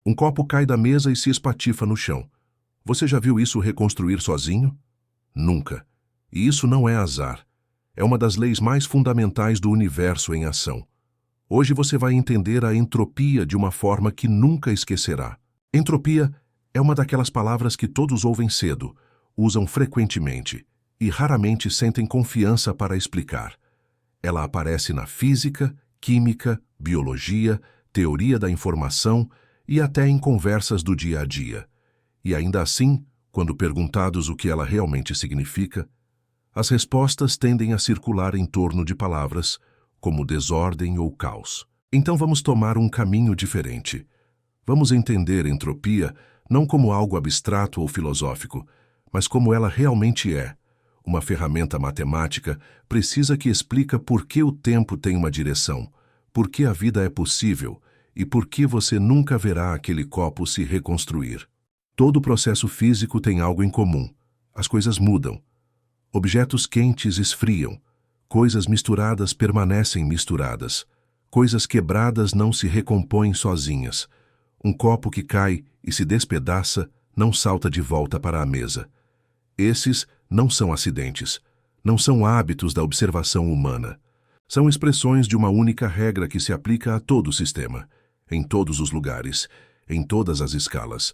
Um copo cai da mesa e se espatifa no chão. Você já viu isso reconstruir sozinho? Nunca. E isso não é azar. É uma das leis mais fundamentais do universo em ação. Hoje você vai entender a entropia de uma forma que nunca esquecerá. Entropia é uma daquelas palavras que todos ouvem cedo, usam frequentemente e raramente sentem confiança para explicar. Ela aparece na física, química, biologia, teoria da informação e até em conversas do dia a dia. E ainda assim, quando perguntados o que ela realmente significa, as respostas tendem a circular em torno de palavras como desordem ou caos. Então vamos tomar um caminho diferente. Vamos entender entropia não como algo abstrato ou filosófico, mas como ela realmente é. Uma ferramenta matemática precisa que explica por que o tempo tem uma direção, por que a vida é possível e por que você nunca verá aquele copo se reconstruir. Todo processo físico tem algo em comum. As coisas mudam. Objetos quentes esfriam. Coisas misturadas permanecem misturadas. Coisas quebradas não se recompõem sozinhas. Um copo que cai e se despedaça não salta de volta para a mesa. Esses não são acidentes. Não são hábitos da observação humana. São expressões de uma única regra que se aplica a todo o sistema, em todos os lugares, em todas as escalas.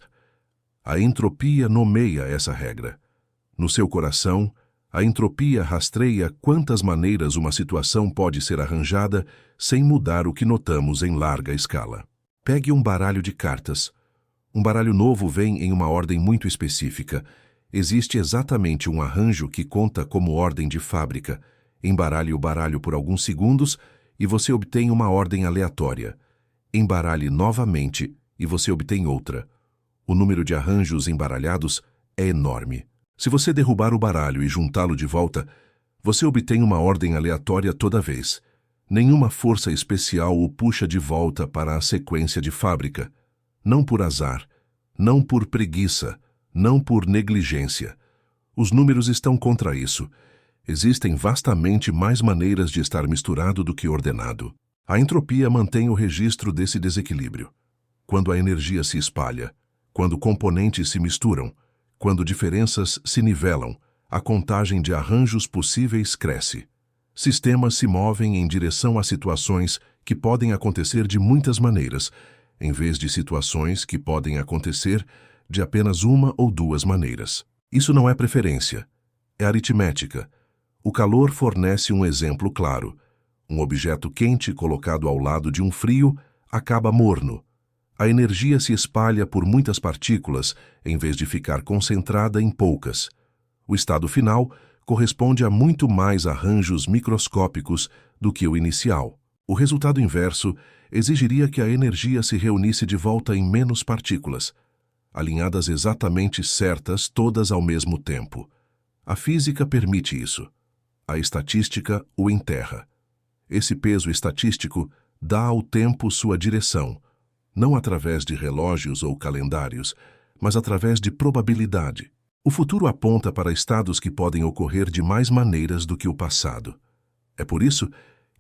A entropia nomeia essa regra. No seu coração, a entropia rastreia quantas maneiras uma situação pode ser arranjada sem mudar o que notamos em larga escala. Pegue um baralho de cartas. Um baralho novo vem em uma ordem muito específica. Existe exatamente um arranjo que conta como ordem de fábrica. Embaralhe o baralho por alguns segundos e você obtém uma ordem aleatória. Embaralhe novamente e você obtém outra. O número de arranjos embaralhados é enorme. Se você derrubar o baralho e juntá-lo de volta, você obtém uma ordem aleatória toda vez. Nenhuma força especial o puxa de volta para a sequência de fábrica. Não por azar, não por preguiça, não por negligência. Os números estão contra isso. Existem vastamente mais maneiras de estar misturado do que ordenado. A entropia mantém o registro desse desequilíbrio. Quando a energia se espalha, quando componentes se misturam, quando diferenças se nivelam, a contagem de arranjos possíveis cresce. Sistemas se movem em direção a situações que podem acontecer de muitas maneiras, em vez de situações que podem acontecer de apenas uma ou duas maneiras. Isso não é preferência, é aritmética. O calor fornece um exemplo claro. Um objeto quente colocado ao lado de um frio acaba morno. A energia se espalha por muitas partículas, em vez de ficar concentrada em poucas. O estado final corresponde a muito mais arranjos microscópicos do que o inicial. O resultado inverso exigiria que a energia se reunisse de volta em menos partículas, alinhadas exatamente certas todas ao mesmo tempo. A física permite isso. A estatística o enterra. Esse peso estatístico dá ao tempo sua direção, não através de relógios ou calendários, mas através de probabilidade. O futuro aponta para estados que podem ocorrer de mais maneiras do que o passado. É por isso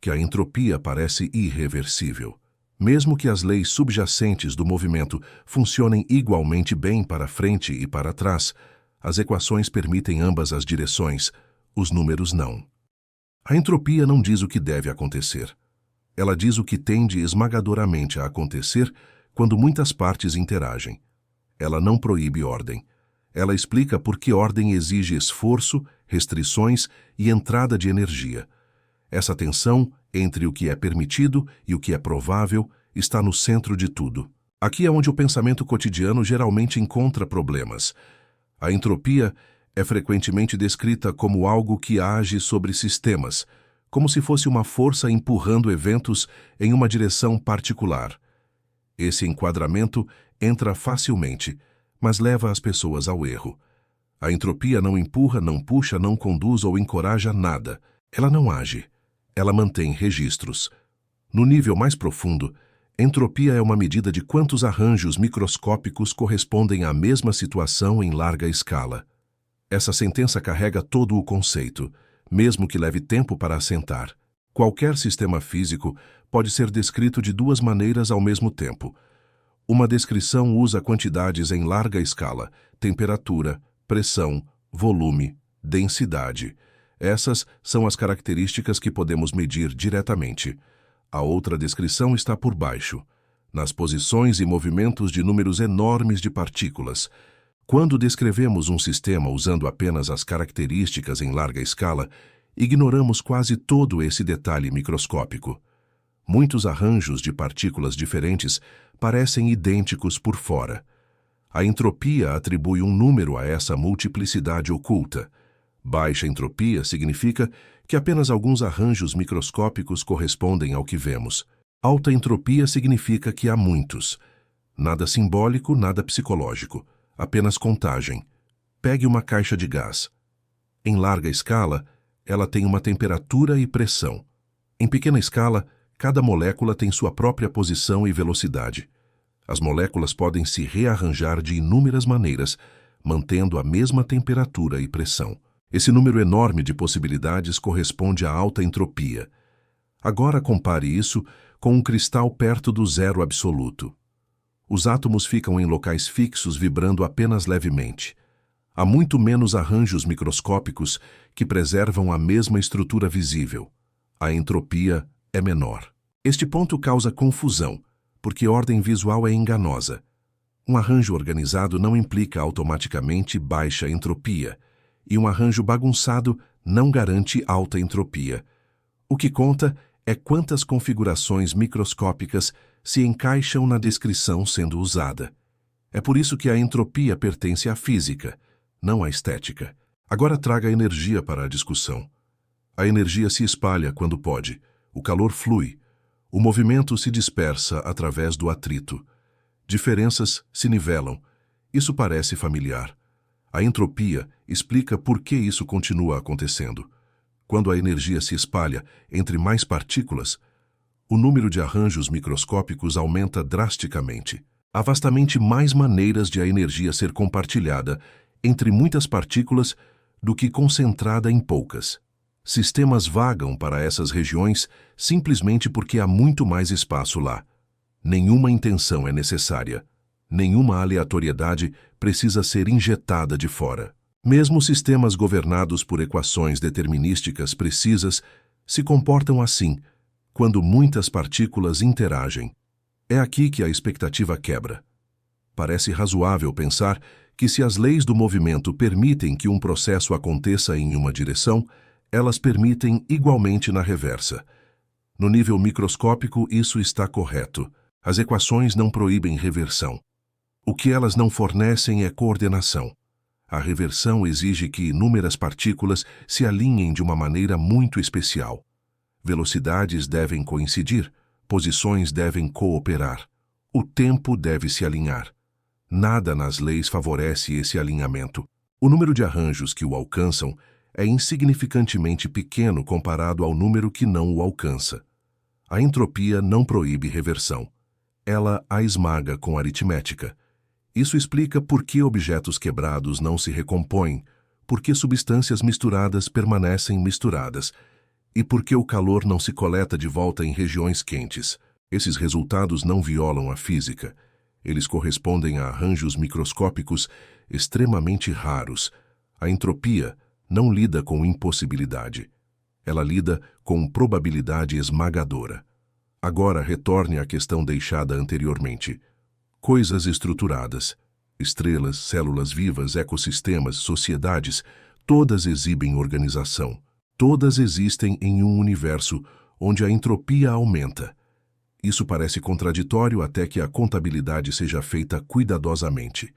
que a entropia parece irreversível. Mesmo que as leis subjacentes do movimento funcionem igualmente bem para frente e para trás, as equações permitem ambas as direções, os números não. A entropia não diz o que deve acontecer. Ela diz o que tende esmagadoramente a acontecer quando muitas partes interagem. Ela não proíbe ordem. Ela explica por que ordem exige esforço, restrições e entrada de energia. Essa tensão entre o que é permitido e o que é provável está no centro de tudo. Aqui é onde o pensamento cotidiano geralmente encontra problemas. A entropia é frequentemente descrita como algo que age sobre sistemas, como se fosse uma força empurrando eventos em uma direção particular. Esse enquadramento entra facilmente, mas leva as pessoas ao erro. A entropia não empurra, não puxa, não conduz ou encoraja nada. Ela não age. Ela mantém registros. No nível mais profundo, entropia é uma medida de quantos arranjos microscópicos correspondem à mesma situação em larga escala. Essa sentença carrega todo o conceito, mesmo que leve tempo para assentar. Qualquer sistema físico pode ser descrito de duas maneiras ao mesmo tempo. Uma descrição usa quantidades em larga escala: temperatura, pressão, volume, densidade. Essas são as características que podemos medir diretamente. A outra descrição está por baixo, nas posições e movimentos de números enormes de partículas. Quando descrevemos um sistema usando apenas as características em larga escala, ignoramos quase todo esse detalhe microscópico. Muitos arranjos de partículas diferentes parecem idênticos por fora. A entropia atribui um número a essa multiplicidade oculta. Baixa entropia significa que apenas alguns arranjos microscópicos correspondem ao que vemos. Alta entropia significa que há muitos. Nada simbólico, nada psicológico. Apenas contagem. Pegue uma caixa de gás. Em larga escala, ela tem uma temperatura e pressão. Em pequena escala, cada molécula tem sua própria posição e velocidade. As moléculas podem se rearranjar de inúmeras maneiras, mantendo a mesma temperatura e pressão. Esse número enorme de possibilidades corresponde à alta entropia. Agora compare isso com um cristal perto do zero absoluto. Os átomos ficam em locais fixos vibrando apenas levemente. Há muito menos arranjos microscópicos que preservam a mesma estrutura visível. A entropia é menor. Este ponto causa confusão, porque ordem visual é enganosa. Um arranjo organizado não implica automaticamente baixa entropia, e um arranjo bagunçado não garante alta entropia. O que conta é quantas configurações microscópicas se encaixam na descrição sendo usada. É por isso que a entropia pertence à física, não à estética. Agora traga energia para a discussão. A energia se espalha quando pode, o calor flui, o movimento se dispersa através do atrito. Diferenças se nivelam. Isso parece familiar. A entropia explica por que isso continua acontecendo. Quando a energia se espalha entre mais partículas, o número de arranjos microscópicos aumenta drasticamente. Há vastamente mais maneiras de a energia ser compartilhada entre muitas partículas do que concentrada em poucas. Sistemas vagam para essas regiões simplesmente porque há muito mais espaço lá. Nenhuma intenção é necessária. Nenhuma aleatoriedade precisa ser injetada de fora. Mesmo sistemas governados por equações determinísticas precisas se comportam assim, quando muitas partículas interagem. É aqui que a expectativa quebra. Parece razoável pensar que se as leis do movimento permitem que um processo aconteça em uma direção, elas permitem igualmente na reversa. No nível microscópico, isso está correto. As equações não proíbem reversão. O que elas não fornecem é coordenação. A reversão exige que inúmeras partículas se alinhem de uma maneira muito especial. Velocidades devem coincidir, posições devem cooperar. O tempo deve se alinhar. Nada nas leis favorece esse alinhamento. O número de arranjos que o alcançam é insignificantemente pequeno comparado ao número que não o alcança. A entropia não proíbe reversão. Ela a esmaga com aritmética. Isso explica por que objetos quebrados não se recompõem, por que substâncias misturadas permanecem misturadas, e por que o calor não se coleta de volta em regiões quentes. Esses resultados não violam a física. Eles correspondem a arranjos microscópicos extremamente raros. A entropia não lida com impossibilidade. Ela lida com probabilidade esmagadora. Agora retorne à questão deixada anteriormente. Coisas estruturadas, estrelas, células vivas, ecossistemas, sociedades, todas exibem organização. Todas existem em um universo onde a entropia aumenta. Isso parece contraditório até que a contabilidade seja feita cuidadosamente.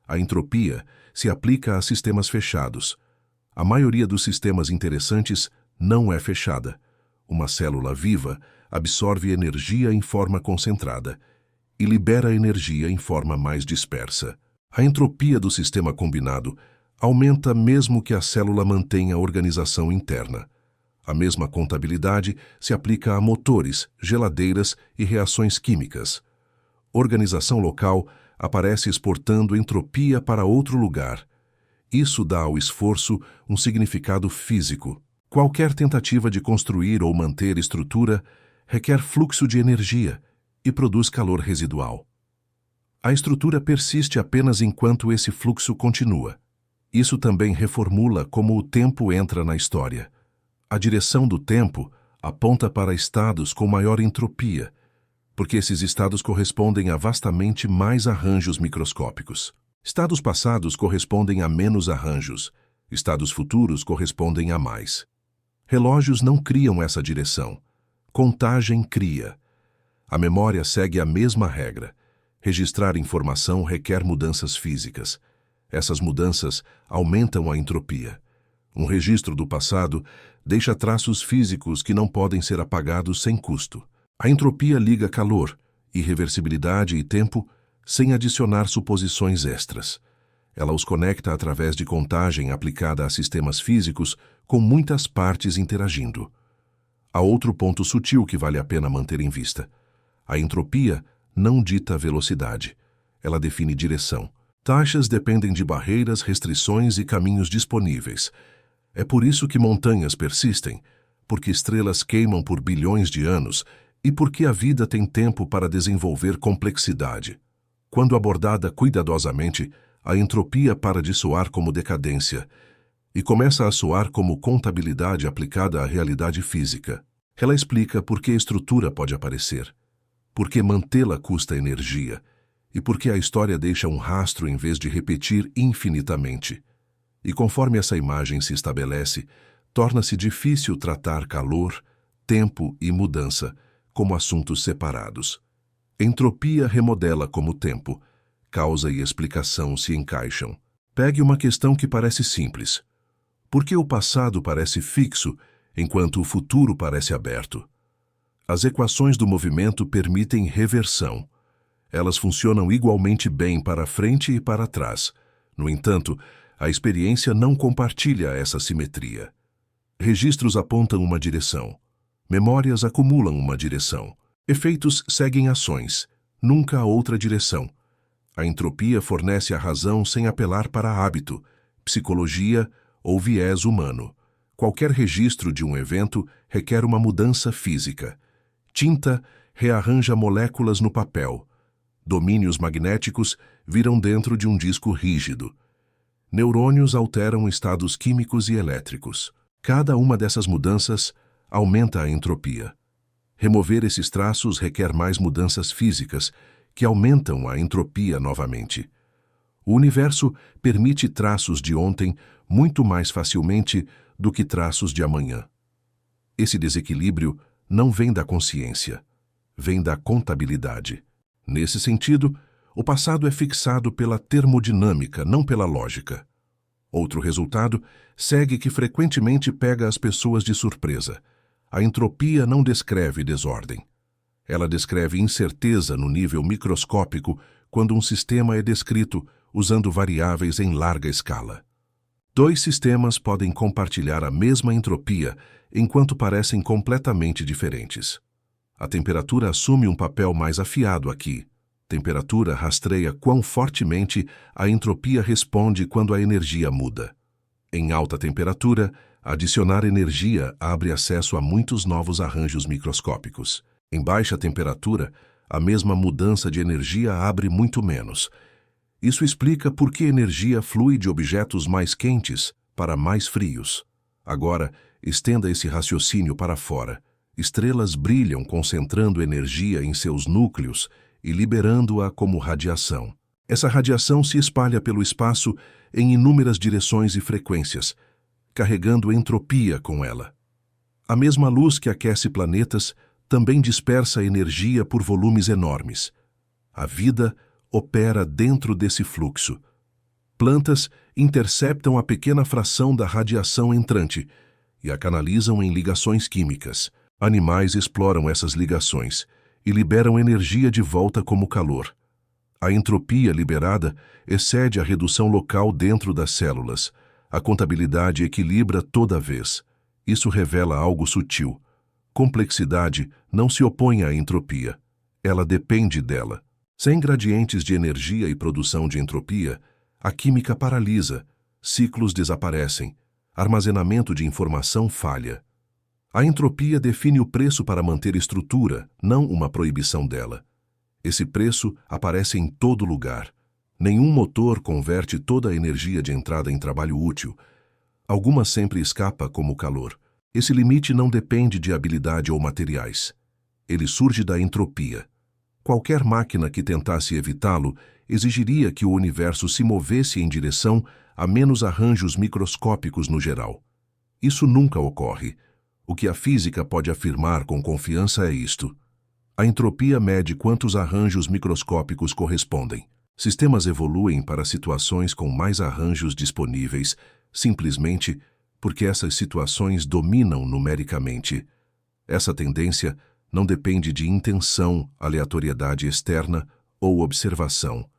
A entropia se aplica a sistemas fechados. A maioria dos sistemas interessantes não é fechada. Uma célula viva absorve energia em forma concentrada e libera energia em forma mais dispersa. A entropia do sistema combinado aumenta mesmo que a célula mantenha a organização interna. A mesma contabilidade se aplica a motores, geladeiras e reações químicas. Organização local aparece exportando entropia para outro lugar. Isso dá ao esforço um significado físico. Qualquer tentativa de construir ou manter estrutura requer fluxo de energia e produz calor residual. A estrutura persiste apenas enquanto esse fluxo continua. Isso também reformula como o tempo entra na história. A direção do tempo aponta para estados com maior entropia, porque esses estados correspondem a vastamente mais arranjos microscópicos. Estados passados correspondem a menos arranjos, estados futuros correspondem a mais. Relógios não criam essa direção. Contagem cria. A memória segue a mesma regra. Registrar informação requer mudanças físicas. Essas mudanças aumentam a entropia. Um registro do passado deixa traços físicos que não podem ser apagados sem custo. A entropia liga calor, irreversibilidade e tempo sem adicionar suposições extras. Ela os conecta através de contagem aplicada a sistemas físicos com muitas partes interagindo. Há outro ponto sutil que vale a pena manter em vista. A entropia não dita velocidade. Ela define direção. Taxas dependem de barreiras, restrições e caminhos disponíveis. É por isso que montanhas persistem, porque estrelas queimam por bilhões de anos e porque a vida tem tempo para desenvolver complexidade. Quando abordada cuidadosamente, a entropia para de soar como decadência e começa a soar como contabilidade aplicada à realidade física. Ela explica por que a estrutura pode aparecer, por que mantê-la custa energia e por que a história deixa um rastro em vez de repetir infinitamente. E conforme essa imagem se estabelece, torna-se difícil tratar calor, tempo e mudança como assuntos separados. Entropia remodela como tempo. Causa e explicação se encaixam. Pegue uma questão que parece simples. Por que o passado parece fixo, enquanto o futuro parece aberto? As equações do movimento permitem reversão. Elas funcionam igualmente bem para frente e para trás. No entanto, a experiência não compartilha essa simetria. Registros apontam uma direção. Memórias acumulam uma direção. Efeitos seguem ações, nunca a outra direção. A entropia fornece a razão sem apelar para hábito, psicologia ou viés humano. Qualquer registro de um evento requer uma mudança física. Tinta rearranja moléculas no papel. Domínios magnéticos viram dentro de um disco rígido. Neurônios alteram estados químicos e elétricos. Cada uma dessas mudanças aumenta a entropia. Remover esses traços requer mais mudanças físicas, que aumentam a entropia novamente. O universo permite traços de ontem muito mais facilmente do que traços de amanhã. Esse desequilíbrio não vem da consciência, vem da contabilidade. Nesse sentido, o passado é fixado pela termodinâmica, não pela lógica. Outro resultado segue que frequentemente pega as pessoas de surpresa. A entropia não descreve desordem. Ela descreve incerteza no nível microscópico quando um sistema é descrito usando variáveis em larga escala. Dois sistemas podem compartilhar a mesma entropia enquanto parecem completamente diferentes. A temperatura assume um papel mais afiado aqui. Temperatura rastreia quão fortemente a entropia responde quando a energia muda. Em alta temperatura, adicionar energia abre acesso a muitos novos arranjos microscópicos. Em baixa temperatura, a mesma mudança de energia abre muito menos. Isso explica por que energia flui de objetos mais quentes para mais frios. Agora, estenda esse raciocínio para fora. Estrelas brilham concentrando energia em seus núcleos e liberando-a como radiação. Essa radiação se espalha pelo espaço em inúmeras direções e frequências, carregando entropia com ela. A mesma luz que aquece planetas também dispersa energia por volumes enormes. A vida opera dentro desse fluxo. Plantas interceptam a pequena fração da radiação entrante e a canalizam em ligações químicas. Animais exploram essas ligações e liberam energia de volta como calor. A entropia liberada excede a redução local dentro das células. A contabilidade equilibra toda vez. Isso revela algo sutil. Complexidade não se opõe à entropia. Ela depende dela. Sem gradientes de energia e produção de entropia, a química paralisa, ciclos desaparecem, armazenamento de informação falha. A entropia define o preço para manter estrutura, não uma proibição dela. Esse preço aparece em todo lugar. Nenhum motor converte toda a energia de entrada em trabalho útil. Alguma sempre escapa como calor. Esse limite não depende de habilidade ou materiais. Ele surge da entropia. Qualquer máquina que tentasse evitá-lo exigiria que o universo se movesse em direção a menos arranjos microscópicos no geral. Isso nunca ocorre. O que a física pode afirmar com confiança é isto: a entropia mede quantos arranjos microscópicos correspondem. Sistemas evoluem para situações com mais arranjos disponíveis, simplesmente porque essas situações dominam numericamente. Essa tendência não depende de intenção, aleatoriedade externa ou observação.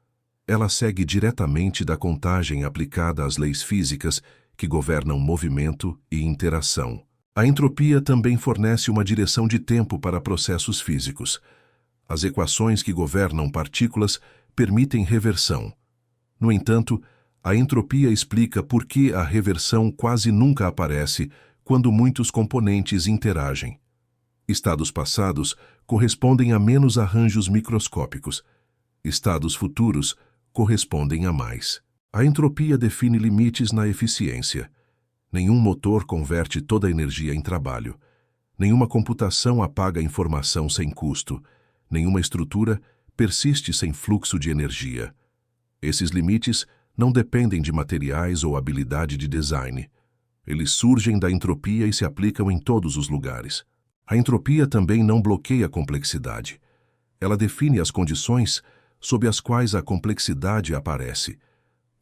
Ela segue diretamente da contagem aplicada às leis físicas que governam movimento e interação. A entropia também fornece uma direção de tempo para processos físicos. As equações que governam partículas permitem reversão. No entanto, a entropia explica por que a reversão quase nunca aparece quando muitos componentes interagem. Estados passados correspondem a menos arranjos microscópicos. Estados futuros correspondem a mais. A entropia define limites na eficiência. Nenhum motor converte toda a energia em trabalho. Nenhuma computação apaga informação sem custo. Nenhuma estrutura persiste sem fluxo de energia. Esses limites não dependem de materiais ou habilidade de design. Eles surgem da entropia e se aplicam em todos os lugares. A entropia também não bloqueia a complexidade. Ela define as condições sob as quais a complexidade aparece.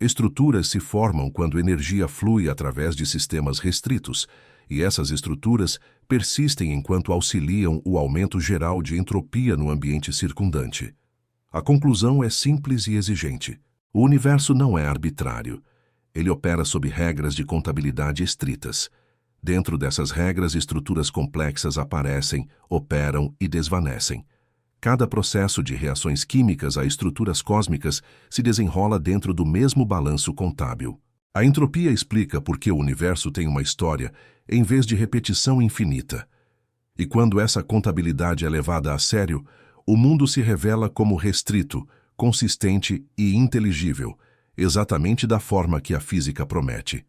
Estruturas se formam quando energia flui através de sistemas restritos, e essas estruturas persistem enquanto auxiliam o aumento geral de entropia no ambiente circundante. A conclusão é simples e exigente. O universo não é arbitrário. Ele opera sob regras de contabilidade estritas. Dentro dessas regras, estruturas complexas aparecem, operam e desvanecem. Cada processo de reações químicas a estruturas cósmicas se desenrola dentro do mesmo balanço contábil. A entropia explica por que o universo tem uma história em vez de repetição infinita. E quando essa contabilidade é levada a sério, o mundo se revela como restrito, consistente e inteligível, exatamente da forma que a física promete.